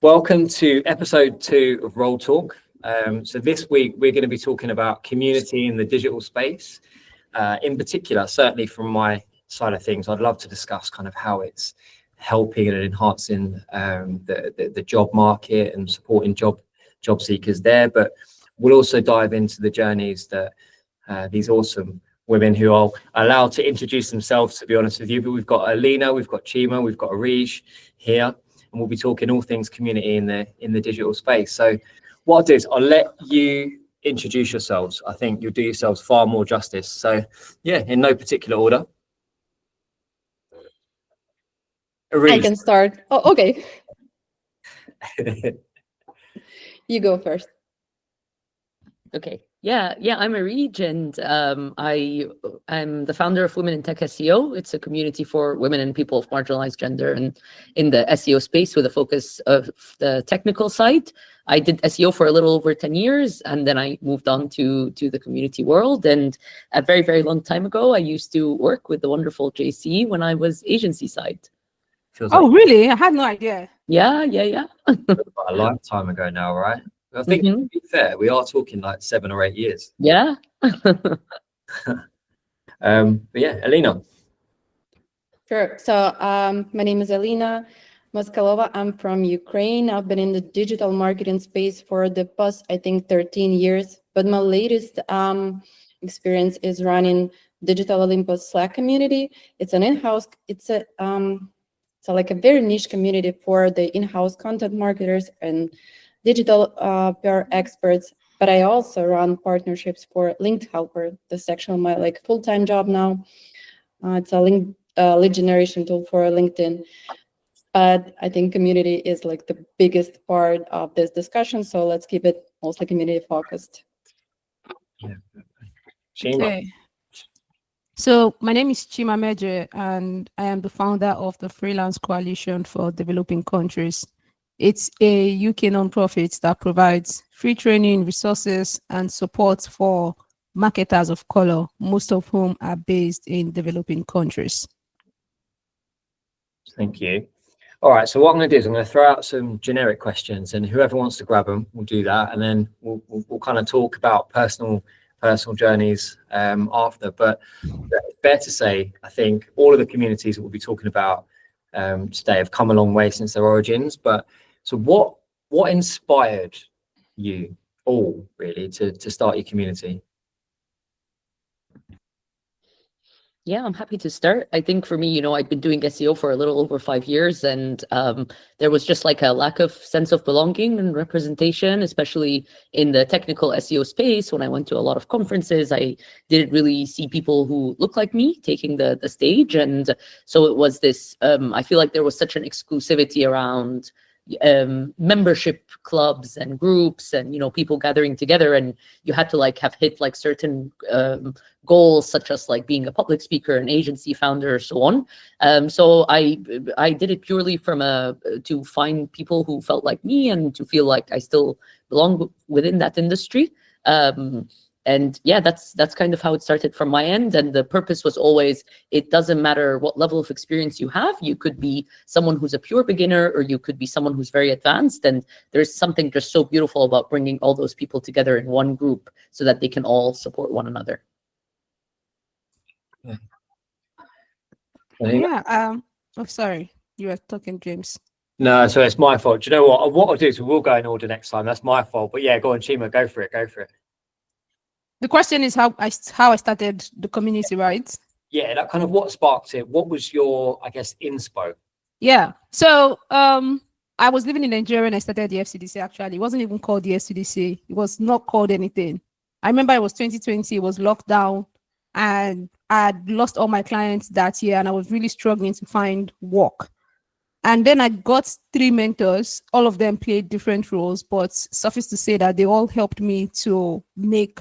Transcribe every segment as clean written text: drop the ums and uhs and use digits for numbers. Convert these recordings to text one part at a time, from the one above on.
Welcome to episode 2 of RoleTalk. So this week we're going to be talking about community in the digital space. In particular, certainly from my side of things, I'd love to discuss kind of how it's helping and enhancing the job market and supporting job seekers there. But we'll also dive into the journeys that these awesome women who are allowed to introduce themselves, to be honest with you. But we've got Alina, we've got Chima, we've got Areej here. And we'll be talking all things community in the digital space. So what I'll do is I'll let you introduce yourselves. I think you'll do yourselves far more justice. So yeah, in no particular order. Areej. I can start. Oh, okay. You go first. Okay. Yeah, I'm Areej, and I'm the founder of Women in Tech SEO. It's a community for women and people of marginalized gender and in the SEO space with a focus of the technical side. I did SEO for a little over 10 years, and then I moved on to the community world. And a very, very long time ago, I used to work with the wonderful JC when I was agency side. Really? I had no idea. Yeah. A lifetime ago now, right? I think to be fair, we are talking like 7 or 8 years. Yeah. But yeah, Alina. Sure. So my name is Alina Moskalova. I'm from Ukraine. I've been in the digital marketing space for the past, I think, 13 years. But my latest experience is running Digital Olympus Slack community. It's an in-house. It's like a very niche community for the in-house content marketers and digital PR experts, but I also run partnerships for Linked Helper. This is actually my full-time job now. It's a lead generation tool for LinkedIn. But I think community is like the biggest part of this discussion, so let's keep it mostly community focused. Yeah. Okay. So my name is Chima Mmeje, and I am the founder of the Freelance Coalition for Developing Countries. It's a UK nonprofit that provides free training, resources, and support for marketers of color, most of whom are based in developing countries. Thank you. All right, so what I'm going to do is I'm going to throw out some generic questions, and whoever wants to grab them, we'll do that, and then we'll kind of talk about personal journeys after. But it's fair to say, I think all of the communities that we'll be talking about today have come a long way since their origins. But so what inspired you all really to start your community? Yeah, I'm happy to start. I think for me, I'd been doing SEO for a little over 5 years, and there was just like a lack of sense of belonging and representation, especially in the technical SEO space. When I went to a lot of conferences, I didn't really see people who looked like me taking the stage. And so it was this, I feel like there was such an exclusivity around membership clubs and groups and people gathering together, and you had to have hit certain goals, such as being a public speaker, an agency founder, so on. So I did it purely from to find people who felt like me and to feel like I still belong within that industry. And yeah, that's kind of how it started from my end. And the purpose was always, it doesn't matter what level of experience you have. You could be someone who's a pure beginner, or you could be someone who's very advanced. And there's something just so beautiful about bringing all those people together in one group so that they can all support one another. Yeah. Oh, sorry. You were talking, James. No, so it's my fault. Do you know what? What I'll do is we'll go in order next time. That's my fault. But yeah, go on, Chima, go for it. The question is how I started the community, right? Yeah, that kind of what sparked it. What was your, I guess, inspo? Yeah. So I was living in Nigeria when I started the FCDC. Actually, it wasn't even called the FCDC. It was not called anything. I remember it was 2020. It was lockdown, and I had lost all my clients that year, and I was really struggling to find work. And then I got 3 mentors. All of them played different roles, but suffice to say that they all helped me to earn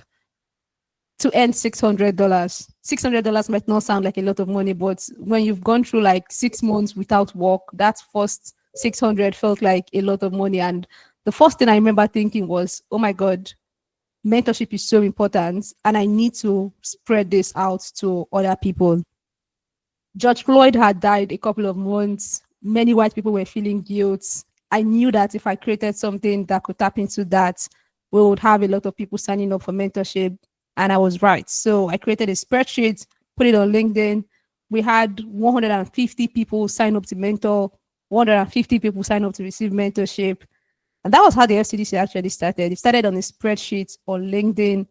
$600. $600 might not sound like a lot of money, but when you've gone through 6 months without work, that first 600 felt like a lot of money. And the first thing I remember thinking was, oh my God, mentorship is so important, and I need to spread this out to other people. George Floyd had died a couple of months. Many white people were feeling guilt. I knew that if I created something that could tap into that, we would have a lot of people signing up for mentorship. And I was right. So I created a spreadsheet, put it on LinkedIn. We had 150 people sign up to mentor, 150 people sign up to receive mentorship. And that was how the FCDC actually started. It started on a spreadsheet on LinkedIn.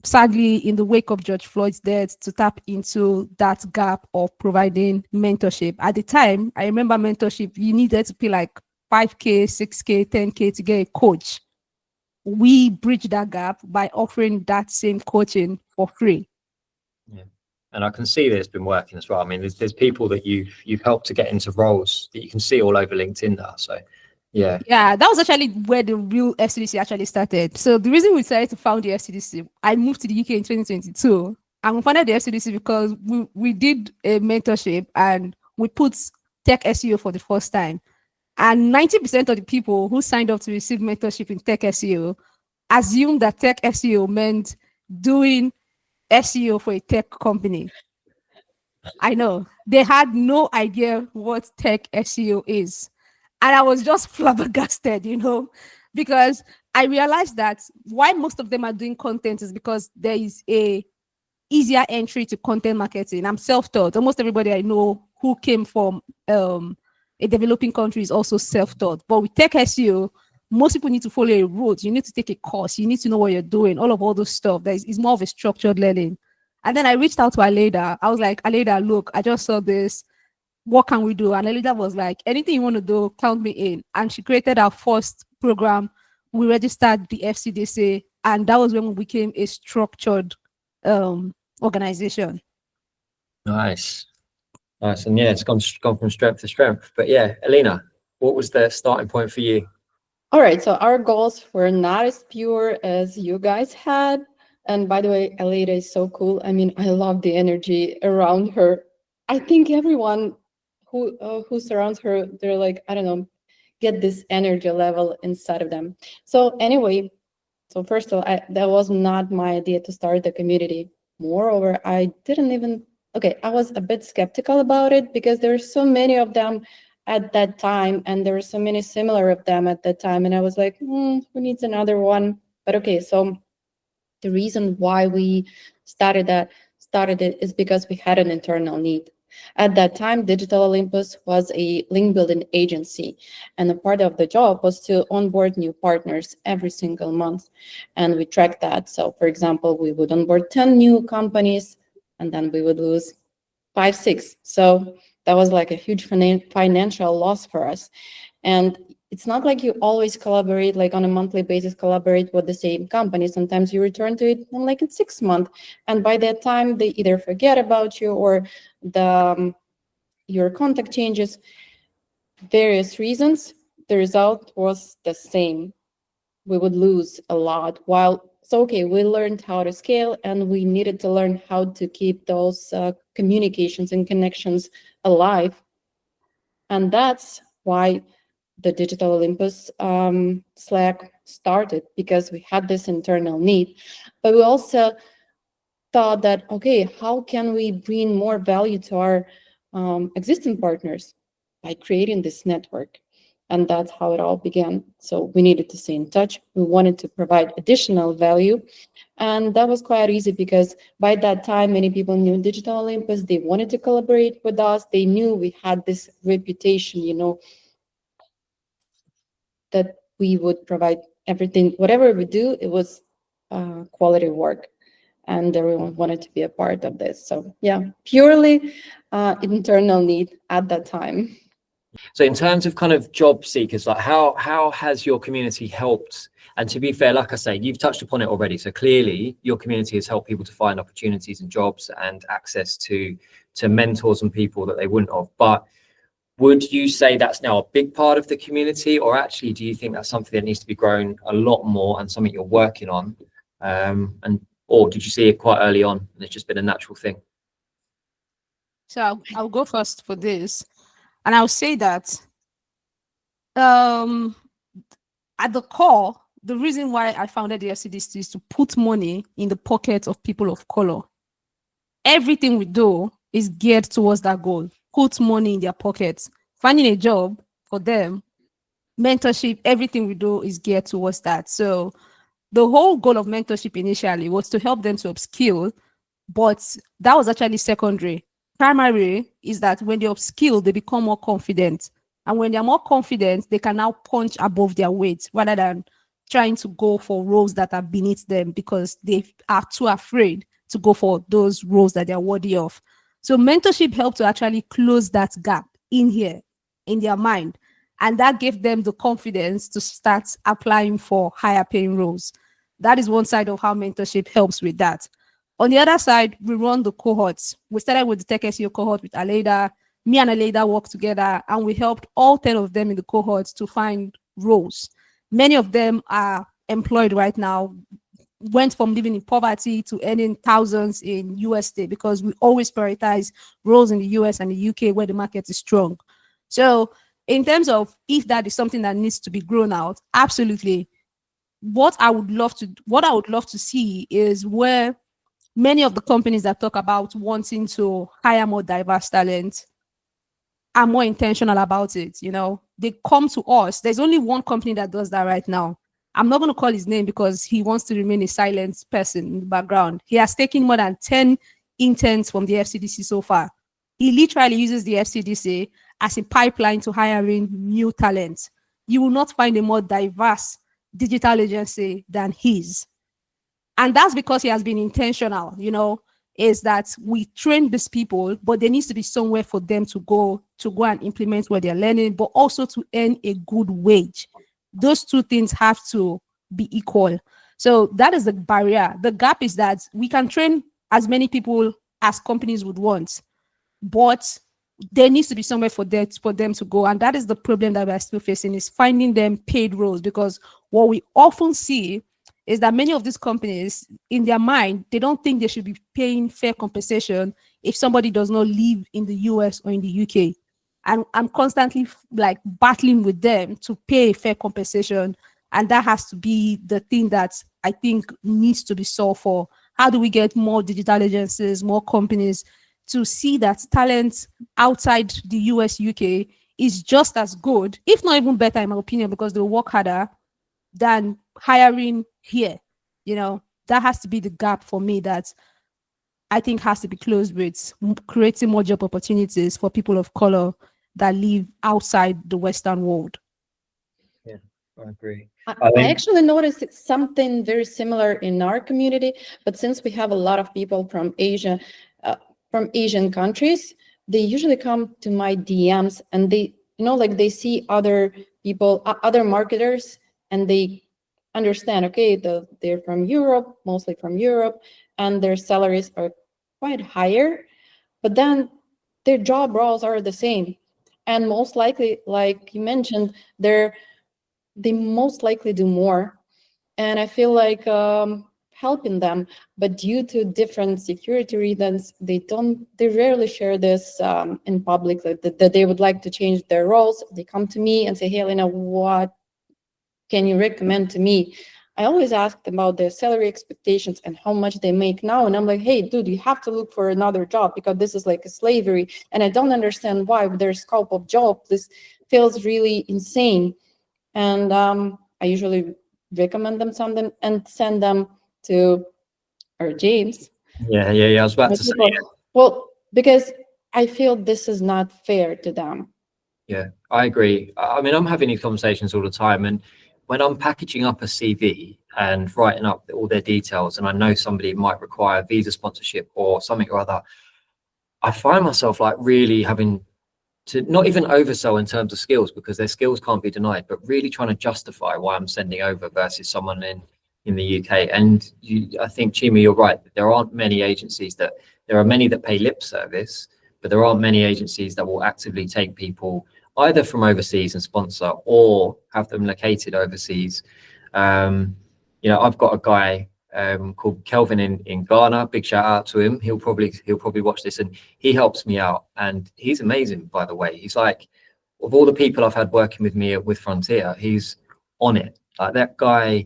Sadly, in the wake of George Floyd's death, to tap into that gap of providing mentorship. At the time, I remember mentorship, you needed to pay like 5K, 6K, 10K to get a coach. We bridged that gap by offering that same coaching for free. Yeah. And I can see that it's been working as well. I mean, there's people that you've helped to get into roles that you can see all over LinkedIn now. So yeah. Yeah, that was actually where the real FCDC actually started. So the reason we decided to found the FCDC, I moved to the UK in 2022, and we founded the FCDC because we did a mentorship and we put Tech SEO for the first time. And 90% of the people who signed up to receive mentorship in Tech SEO assumed that Tech SEO meant doing SEO for a tech company. I know. They had no idea what Tech SEO is. And I was just flabbergasted, because I realized that why most of them are doing content is because there is a easier entry to content marketing. I'm self-taught. Almost everybody I know who came from a developing country is also self-taught. But with Tech SEO, most people need to follow a route. You need to take a course. You need to know what you're doing. All those stuff. It's more of a structured learning. And then I reached out to Aleda. I was like, Aleda, look, I just saw this. What can we do? And Alida was like, anything you want to do, count me in. And she created our first program. We registered the FCDC, and that was when we became a structured organization. Nice. And yeah, it's gone from strength to strength. But yeah, Alina, what was the starting point for you? All right, so our goals were not as pure as you guys had. And by the way, Alida is so cool. I mean, I love the energy around her. I think everyone who surrounds her, they're like, I don't know, get this energy level inside of them. So anyway, so first of all, that was not my idea to start the community. Moreover, I was a bit skeptical about it because there are so many of them at that time, and there were so many similar of them at that time. And I was like, who needs another one? But okay, so the reason why we started it is because we had an internal need. At that time, Digital Olympus was a link building agency, and a part of the job was to onboard new partners every single month. And we tracked that. So for example, we would onboard 10 new companies, and then we would lose 5, 6. So that was like a huge financial loss for us. And it's not like you always collaborate, like on a monthly basis, collaborate with the same company. Sometimes you return to it like in 6 months. And by that time, they either forget about you or your contact changes. Various reasons. The result was the same. We would lose a lot. We learned how to scale, and we needed to learn how to keep those communications and connections alive. And that's why the Digital Olympus Slack started, because we had this internal need. But we also thought that, okay, how can we bring more value to our existing partners? By creating this network. And that's how it all began. So we needed to stay in touch. We wanted to provide additional value. And that was quite easy because by that time, many people knew Digital Olympus. They wanted to collaborate with us. They knew we had this reputation, that we would provide everything. Whatever we do, it was quality work. And everyone wanted to be a part of this. So yeah, purely internal need at that time. So in terms of kind of job seekers, like how has your community helped? And to be fair, like I say, you've touched upon it already. So clearly your community has helped people to find opportunities and jobs and access to mentors and people that they wouldn't have. But would you say that's now a big part of the community, or actually do you think that's something that needs to be grown a lot more and something you're working on? Or did you see it quite early on and it's just been a natural thing? So I'll go first for this. And I'll say that at the core, the reason why I founded the FCDC is to put money in the pockets of people of color. Everything we do is geared towards that goal. Put money in their pockets. Finding a job, for them, mentorship, everything we do is geared towards that. So the whole goal of mentorship initially was to help them to upskill, but that was actually secondary. Primary is that when they upskill, they become more confident. And when they're more confident, they can now punch above their weight rather than trying to go for roles that are beneath them because they are too afraid to go for those roles that they're worthy of. So mentorship helped to actually close that gap in here, in their mind. And that gave them the confidence to start applying for higher paying roles. That is one side of how mentorship helps with that. On the other side, we run the cohorts. We started with the Tech SEO cohort with Aleda. Me and Aleda worked together, and we helped all 10 of them in the cohorts to find roles. Many of them are employed right now, went from living in poverty to earning thousands in USD because we always prioritize roles in the US and the UK where the market is strong. So in terms of if that is something that needs to be grown out, absolutely. What I would love to see is where many of the companies that talk about wanting to hire more diverse talent are more intentional about it. You know, they come to us. There's only one company that does that right now. I'm not going to call his name because he wants to remain a silent person in the background. He has taken more than 10 interns from the FCDC so far. He literally uses the FCDC as a pipeline to hiring new talent. You will not find a more diverse digital agency than his. And that's because he has been intentional, you know, is that we train these people, but there needs to be somewhere for them to go and implement what they're learning, but also to earn a good wage. Those two things have to be equal. So that is the barrier. The gap is that we can train as many people as companies would want, but there needs to be somewhere for them to go. And that is the problem that we're still facing, is finding them paid roles, because what we often see is that many of these companies, in their mind, they don't think they should be paying fair compensation if somebody does not live in the US or in the UK. And I'm constantly like battling with them to pay fair compensation. And that has to be the thing that I think needs to be solved for. How do we get more digital agencies, more companies to see that talent outside the US, UK is just as good, if not even better, in my opinion, because they work harder than hiring here. You know, that has to be the gap for me that I think has to be closed with creating more job opportunities for people of color that live outside the Western world. Yeah, I agree. I actually noticed something very similar in our community, but since we have a lot of people from Asia, from Asian countries, they usually come to my DMs and they, you know, like they see other people, other marketers, and they understand, okay, they're from Europe, mostly from Europe, and their salaries are quite higher, but then their job roles are the same. And most likely, like you mentioned, they most likely do more. And I feel like helping them, but due to different security reasons, they rarely share this in public, that they would like to change their roles. They come to me and say, hey, Alina, what can you recommend to me? I always ask them about their salary expectations and how much they make now. And I'm like, hey, dude, you have to look for another job because this is like a slavery. And I don't understand why with their scope of job, this feels really insane. And I usually recommend them something and send them to our James. Yeah. I was about to say. Well, because I feel this is not fair to them. Yeah, I agree. I mean, I'm having these conversations all the time, and when I'm packaging up a CV and writing up all their details, and I know somebody might require visa sponsorship or something or other, I find myself like really having to not even oversell in terms of skills, because their skills can't be denied, but really trying to justify why I'm sending over versus someone in the UK. And I think, Chima, you're right. There aren't many agencies there are many that pay lip service, but there aren't many agencies that will actively take people either from overseas and sponsor or have them located overseas. You know, I've got a guy called Kelvin in Ghana. Big shout out to him. He'll probably watch this, and he helps me out. And he's amazing, by the way. He's like, of all the people I've had working with me with Frontier, he's on it. Like that guy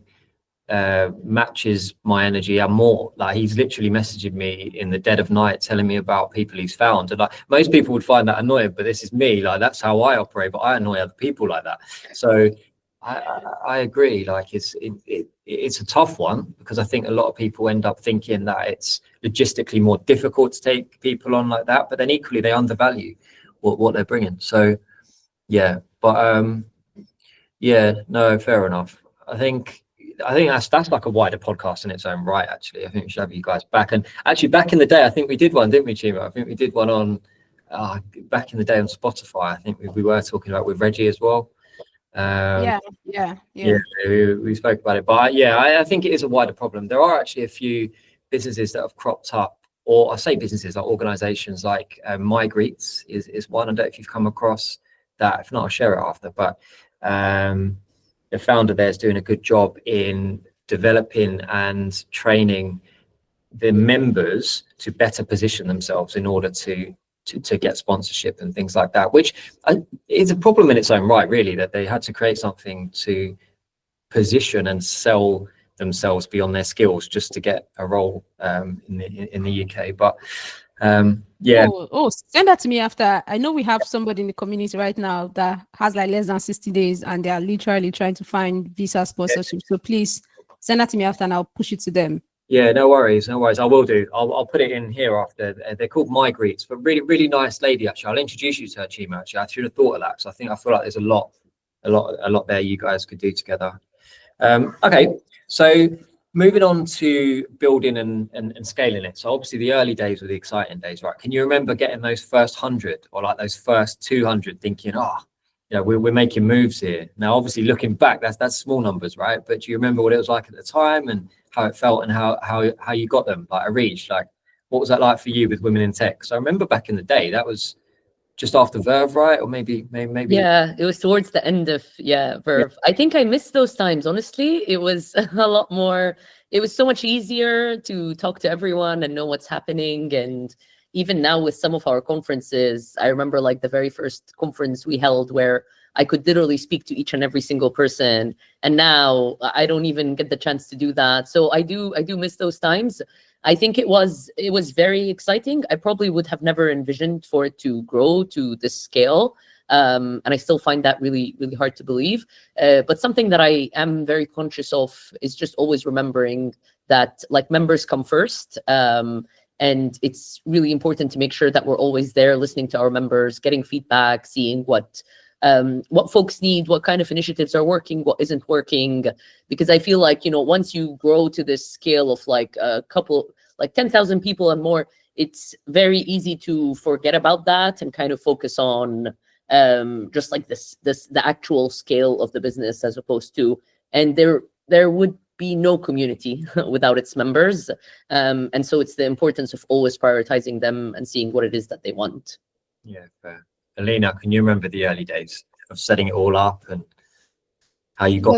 matches my energy and more. Like, he's literally messaging me in the dead of night telling me about people he's found, and like most people would find that annoying, but this is me. Like, that's how I operate, but I annoy other people like that. So I agree. Like, it's a tough one, because I think a lot of people end up thinking that it's logistically more difficult to take people on like that, but then equally they undervalue what they're bringing. So yeah, but yeah, no, fair enough. I think that's like a wider podcast in its own right, actually. I think we should have you guys back. And actually, back in the day, I think we did one, didn't we, Chima? I think we did one on back in the day on Spotify. I think we were talking about with Reggie as well. Yeah. We spoke about it. But yeah, I think it is a wider problem. There are actually a few businesses that have cropped up, or I say businesses, like organizations, like MyGreets is one. I don't know if you've come across that. If not, I'll share it after. But the founder there is doing a good job in developing and training the members to better position themselves in order to get sponsorship and things like that, which is a problem in its own right, really, that they had to create something to position and sell themselves beyond their skills just to get a role in the UK. But yeah. Oh, send that to me after. I know we have somebody in the community right now that has like less than 60 days and they are literally trying to find visa sponsorship. So please send that to me after and I'll push it to them. Yeah, no worries. I will do. I'll put it in here after. They're called MyGreets, but really nice lady, actually. I'll introduce you to her, Chima. Actually, I should have thought of that, because I feel like there's a lot there you guys could do together. Okay, so moving on to building and scaling it. So obviously the early days were the exciting days, right? Can you remember getting those first 100 or like those first 200, thinking, we're making moves here? Now, obviously looking back, that's small numbers, right? But do you remember what it was like at the time and how it felt and how you got them? Like, Areej, like, what was that like for you with Women in Tech? So I remember back in the day, that was just after Verve, right? Or maybe. Yeah, it was towards the end of Verve. Yeah. I think I missed those times, honestly. It was a lot more, it was so much easier to talk to everyone and know what's happening. And even now with some of our conferences, I remember like the very first conference we held where I could literally speak to each and every single person. And now I don't even get the chance to do that. So I do miss those times. I think it was very exciting. I probably would have never envisioned for it to grow to this scale. And I still find that really hard to believe. But something that I am very conscious of is just always remembering that like members come first. And it's really important to make sure that we're always there listening to our members, getting feedback, seeing what folks need, what kind of initiatives are working, what isn't working. Because I feel like, once you grow to this scale of like a couple, like 10,000 people and more, it's very easy to forget about that and kind of focus on just like the actual scale of the business, as opposed to, and there would be no community without its members. And so it's the importance of always prioritizing them and seeing what it is that they want. Yeah, fair. Alina, can you remember the early days of setting it all up and how you got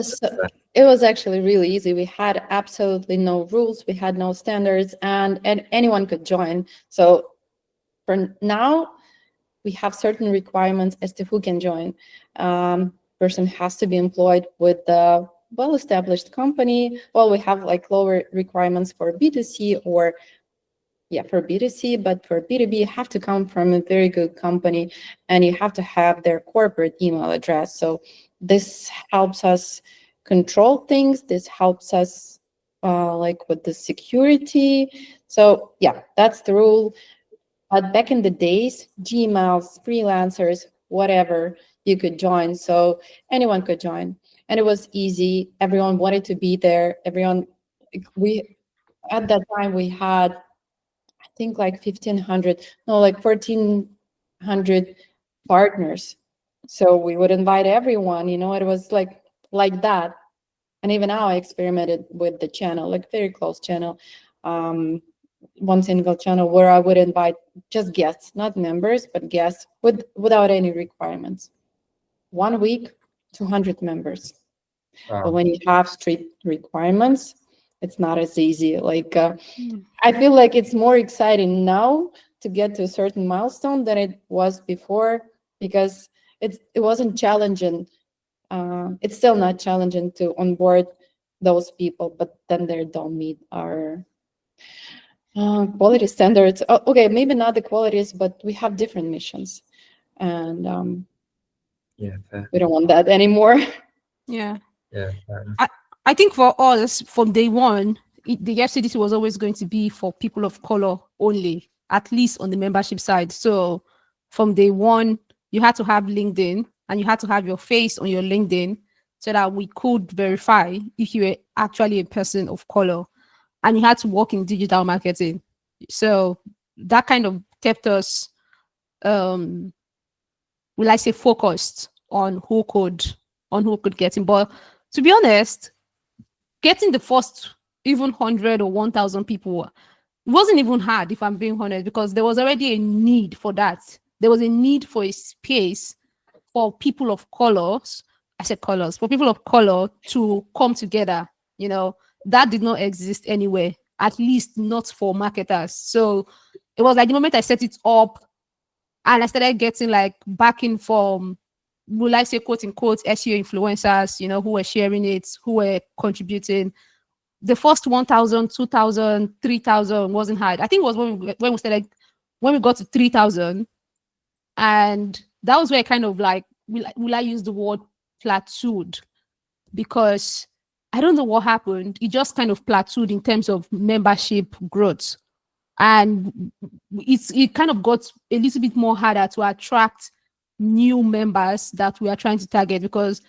it was actually really easy. We had absolutely no rules. We had no standards, and anyone could join. So for now, we have certain requirements as to who can join. Person has to be employed with the well-established company. Well, we have like lower requirements for B2C or for B2C, but for B2B, you have to come from a very good company and you have to have their corporate email address. So this helps us control things. This helps us like with the security. So yeah, that's the rule. But back in the days, Gmails, freelancers, whatever, you could join. So anyone could join. And it was easy. Everyone wanted to be there. At that time, we had, I think like 1,400 partners. So we would invite everyone, it was like that. And even now I experimented with the channel, like very close channel, one single channel where I would invite just guests, not members, but guests without any requirements. 1 week, 200 members. Wow. But when you have strict requirements, it's not as easy. Like I feel like it's more exciting now to get to a certain milestone than it was before, because it wasn't challenging. It's still not challenging to onboard those people, but then they don't meet our quality standards. Okay, maybe not the qualities, but we have different missions, and Yeah, fair. we don't want that anymore. Yeah. Yeah, fair enough. I think for us, from day one, the FCDC was always going to be for people of color only, at least on the membership side. So from day one, you had to have LinkedIn and you had to have your face on your LinkedIn so that we could verify if you were actually a person of color. And you had to work in digital marketing. So that kind of kept us, will I say, focused on who could get in. But to be honest, getting the first even 100 or 1,000 people wasn't even hard, if I'm being honest, because there was already a need for that. There was a need for a space for people of colors. I said colors, for people of color to come together. You know, that did not exist anywhere, at least not for marketers. So it was like the moment I set it up and I started getting like backing from, will I say, quote unquote, SEO influencers, you know, who were sharing it, who were contributing. The first 1,000, 2,000, 3,000 wasn't hard. I think it was when we got to 3,000, and that was where I kind of like, will I use the word plateaued? Because I don't know what happened. It just kind of plateaued in terms of membership growth. And it kind of got a little bit more harder to attract new members that we are trying to target, because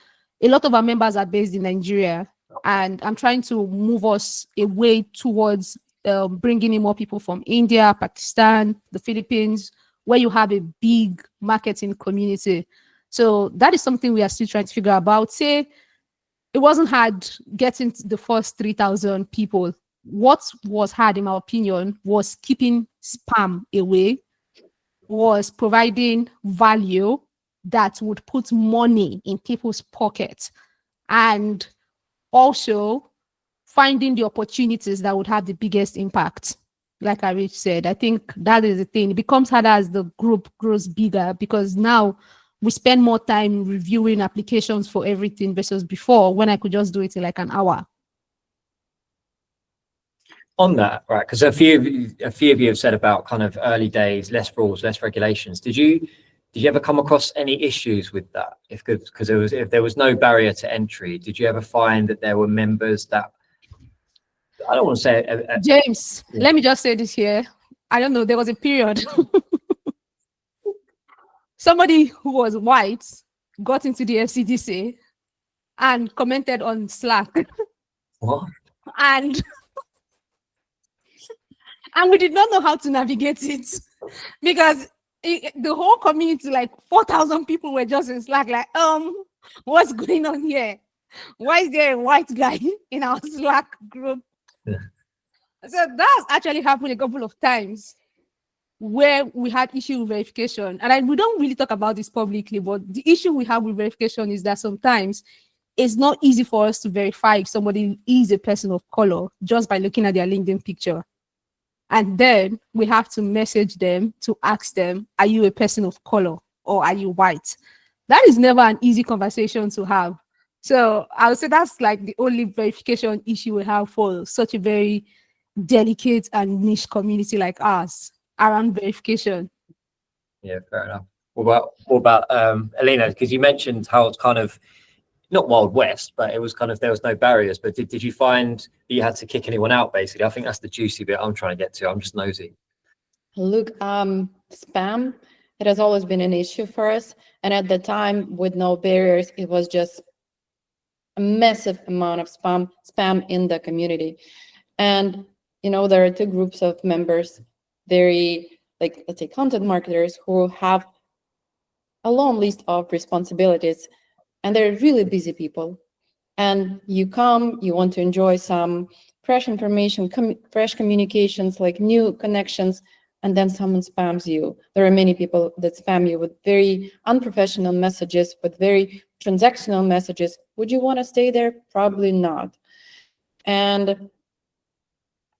a lot of our members are based in Nigeria, and I'm trying to move us away towards bringing in more people from India, Pakistan, the Philippines, where you have a big marketing community. So that is something we are still trying to figure out. But I would say it wasn't hard getting to the first 3,000 people. What was hard, in my opinion, was keeping spam away, was providing value that would put money in people's pockets, and also finding the opportunities that would have the biggest impact. Like Areej said, I think that is the thing. It becomes harder as the group grows bigger, because now we spend more time reviewing applications for everything versus before, when I could just do it in like an hour. On that, right? Because a few of you have said about kind of early days, less rules, less regulations. Did you ever come across any issues with that? If there was no barrier to entry, did you ever find that there were members that, I don't want to say James, yeah. Let me just say this here. I don't know, there was a period somebody who was white got into the FCDC and commented on Slack. What? And we did not know how to navigate it, because the whole community, like 4,000 people, were just in Slack, like, what's going on here? Why is there a white guy in our Slack group? Yeah. So that's actually happened a couple of times where we had issue with verification. And we don't really talk about this publicly, but the issue we have with verification is that sometimes it's not easy for us to verify if somebody is a person of color just by looking at their LinkedIn picture. And then we have to message them to ask them, are you a person of color or are you white? That is never an easy conversation to have. So I would say that's like the only verification issue we have for such a very delicate and niche community like ours around verification. Yeah, fair enough. What about Alina? Because you mentioned how it's kind of not Wild West, but it was kind of, there was no barriers. But did you find that you had to kick anyone out, basically? I think that's the juicy bit I'm trying to get to. I'm just nosy. Look, spam, it has always been an issue for us. And at the time, with no barriers, it was just a massive amount of spam in the community. And, you know, there are two groups of members, very, like, let's say, content marketers who have a long list of responsibilities, and they're really busy people. And you come, you want to enjoy some fresh information, fresh communications, like new connections, and then someone spams you. There are many people that spam you with very unprofessional messages, with very transactional messages. Would you want to stay there? Probably not. And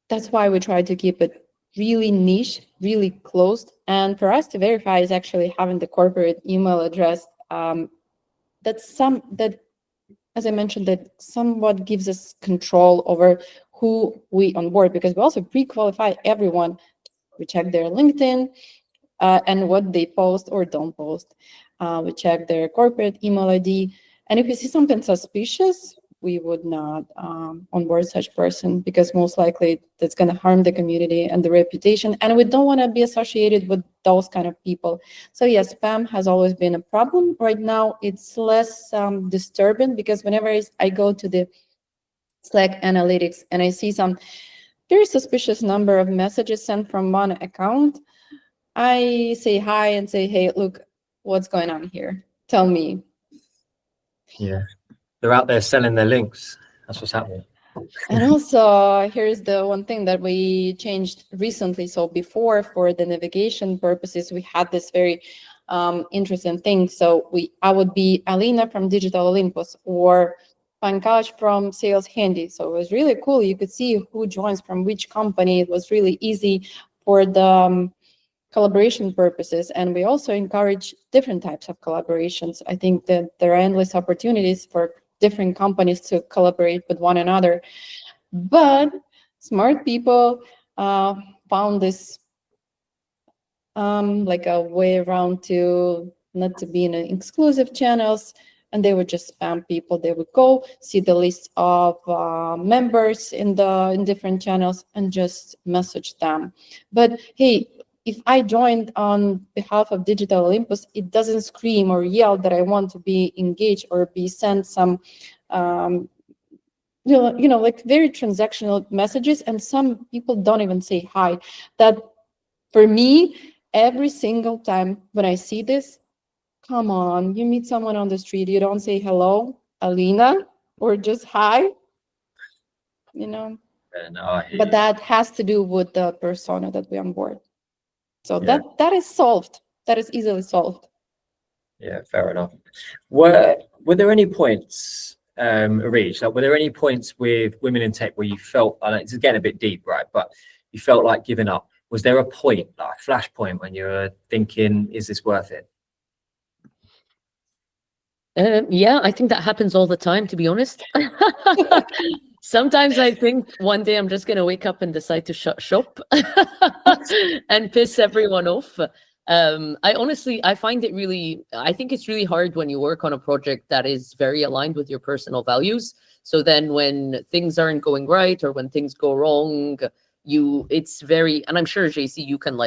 that's why we try to keep it really niche, really closed. And for us to verify is actually having the corporate email address that as I mentioned, that somewhat gives us control over who we onboard, because we also pre-qualify everyone. We check their LinkedIn and what they post or don't post. We check their corporate email ID. And if we see something suspicious, we would not onboard such person, because most likely that's going to harm the community and the reputation. And we don't want to be associated with those kind of people. So yes, spam has always been a problem. Right now, it's less disturbing, because whenever I go to the Slack analytics and I see some very suspicious number of messages sent from one account, I say hi and say, hey, look, what's going on here? Tell me. Yeah, they're out there selling their links. That's what's happening. And also, here's the one thing that we changed recently. So before, for the navigation purposes, we had this very interesting thing. So I would be Alina from Digital Olympus, or Pankaj from Sales Handy. So it was really cool. You could see who joins from which company. It was really easy for the collaboration purposes. And we also encourage different types of collaborations. I think that there are endless opportunities for different companies to collaborate with one another. But smart people found this like a way around to not to be in exclusive channels, and they would just spam people. They would go see the list of members in different channels and just message them. But hey, if I joined on behalf of Digital Olympus, it doesn't scream or yell that I want to be engaged or be sent some, like very transactional messages. And some people don't even say hi. That, for me, every single time when I see this, come on, you meet someone on the street, you don't say hello, Alina, or just hi, No, But that has to do with the persona that we onboard. So Yeah. that is solved. That is easily solved. Yeah, fair enough. Were there any points, Areej, were there any points with women in tech where you felt, I know it's getting a bit deep, right, but you felt like giving up? Was there a point, like a flash point, when you were thinking, is this worth it? Yeah, I think that happens all the time, to be honest. Sometimes I think one day I'm just going to wake up and decide to shut shop and piss everyone off. I find it really, I think it's really hard when you work on a project that is very aligned with your personal values. So then when things aren't going right or when things go wrong, it's very, and I'm sure JC, you can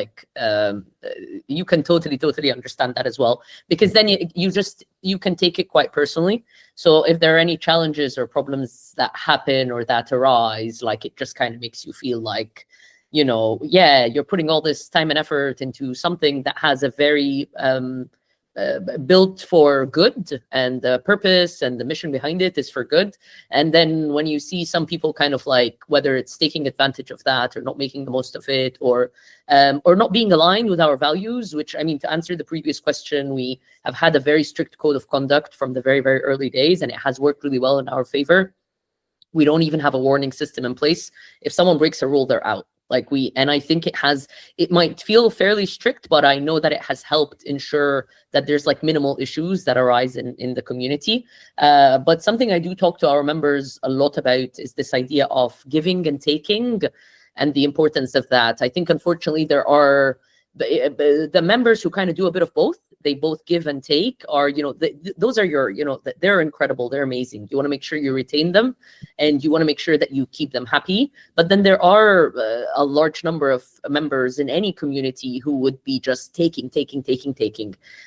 you can totally understand that as well, because then you can take it quite personally. So if there are any challenges or problems that happen or that arise, like, it just kind of makes you feel like, yeah, you're putting all this time and effort into something that has a very built for good, and the purpose and the mission behind it is for good. And then when you see some people kind of like, whether it's taking advantage of that or not making the most of it, or not being aligned with our values, which, I mean, to answer the previous question, we have had a very strict code of conduct from the very, very early days, and it has worked really well in our favor. We don't even have a warning system in place. If someone breaks a rule, they're out. And I think it might feel fairly strict, but I know that it has helped ensure that there's like minimal issues that arise in the community. But something I do talk to our members a lot about is this idea of giving and taking, and the importance of that. I think, unfortunately, there are the members who kind of do a bit of both. They both give and take, are, those are your, they're incredible, they're amazing. You want to make sure you retain them, and you want to make sure that you keep them happy. But then there are a large number of members in any community who would be just taking.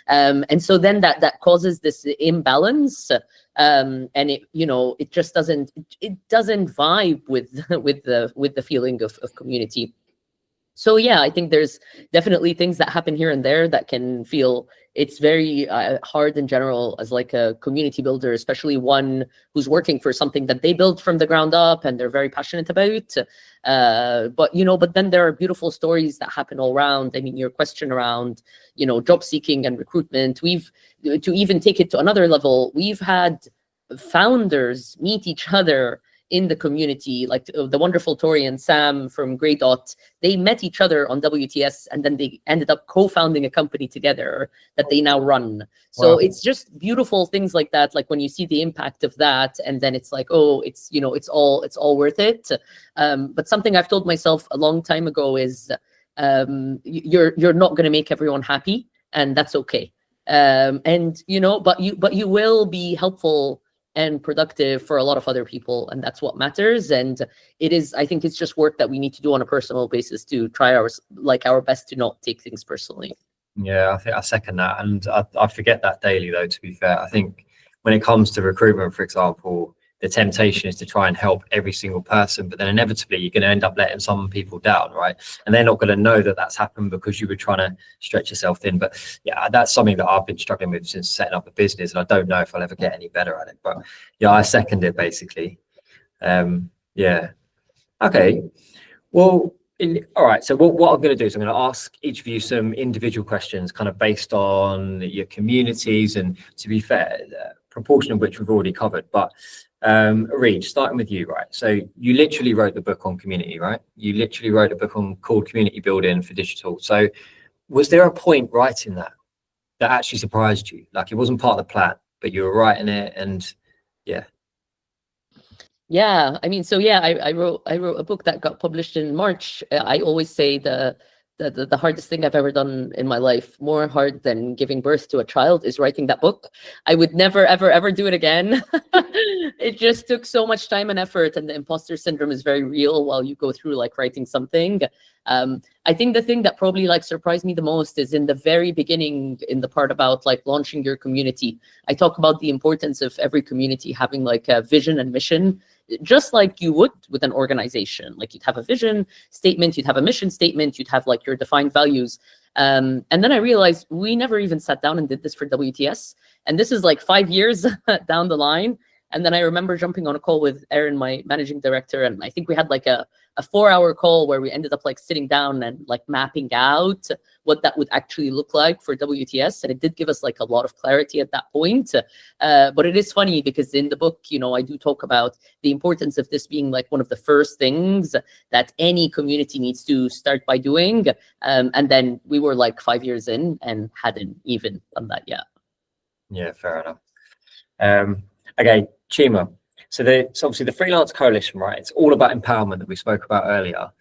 And so then that causes this imbalance. And it just doesn't vibe with the feeling of community. So yeah, I think there's definitely things that happen here and there that can feel, it's very hard in general as like a community builder, especially one who's working for something that they built from the ground up and they're very passionate about. But then there are beautiful stories that happen all around. I mean, your question around, job seeking and recruitment, to even take it to another level, we've had founders meet each other in the community, like the wonderful Tori and Sam from Grey Dot, they met each other on WTS, and then they ended up co-founding a company together that they now run. So it's just beautiful things like that. Like when you see the impact of that, and then it's like, oh, it's, you know, it's all worth it. But something I've told myself a long time ago is you're not going to make everyone happy, and that's okay. And you know, but you will be helpful and productive for a lot of other people, and that's what matters. And I think it's just work that we need to do on a personal basis to try our best to not take things personally. Yeah, I think I second that, and I forget that daily though, to be fair. I think when it comes to recruitment, for example, the temptation is to try and help every single person, but then inevitably you're going to end up letting some people down, right? And they're not going to know that that's happened because you were trying to stretch yourself thin. But yeah, that's something that I've been struggling with since setting up a business, and I don't know if I'll ever get any better at it. But yeah, I second it basically. Yeah. Okay. Well, all right. So what I'm going to do is I'm going to ask each of you some individual questions, kind of based on your communities, and to be fair, proportion of which we've already covered. But Areej, starting with you, right? So you literally wrote the book on community, right? You literally wrote a book called Community Building for Digital. So was there a point writing that actually surprised you? Like it wasn't part of the plan, but you were writing it, and yeah. Yeah, I mean, so yeah, I wrote a book that got published in March. I always say the hardest thing I've ever done in my life, more hard than giving birth to a child, is writing that book. I would never, ever do it again. It just took so much time and effort, and the imposter syndrome is very real while you go through like writing something. I think the thing that probably like surprised me the most is in the very beginning, in the part about like launching your community. I talk about the importance of every community having like a vision and mission, just like you would with an organization. Like you'd have a vision statement, you'd have a mission statement, you'd have like your defined values. And then I realized we never even sat down and did this for WTS. And this is like 5 years down the line. And then I remember jumping on a call with Erin, my managing director, and I think we had like a 4-hour call where we ended up like sitting down and like mapping out what that would actually look like for WTS. And it did give us like a lot of clarity at that point. But it is funny because in the book, you know, I do talk about the importance of this being like one of the first things that any community needs to start by doing. And then we were like 5 years in and hadn't even done that yet. Yeah, fair enough. Okay, Chima. So obviously the Freelance Coalition, right? It's all about empowerment that we spoke about earlier.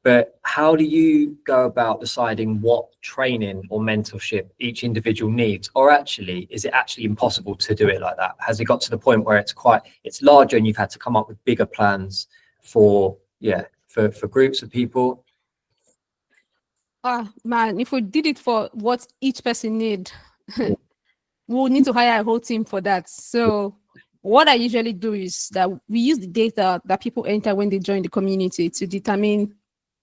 But how do you go about deciding what training or mentorship each individual needs? Or actually, is it actually impossible to do it like that? Has it got to the point where it's larger and you've had to come up with bigger plans for groups of people? Man, if we did it for what each person need, we'll need to hire a whole team for that. So what I usually do is that we use the data that people enter when they join the community to determine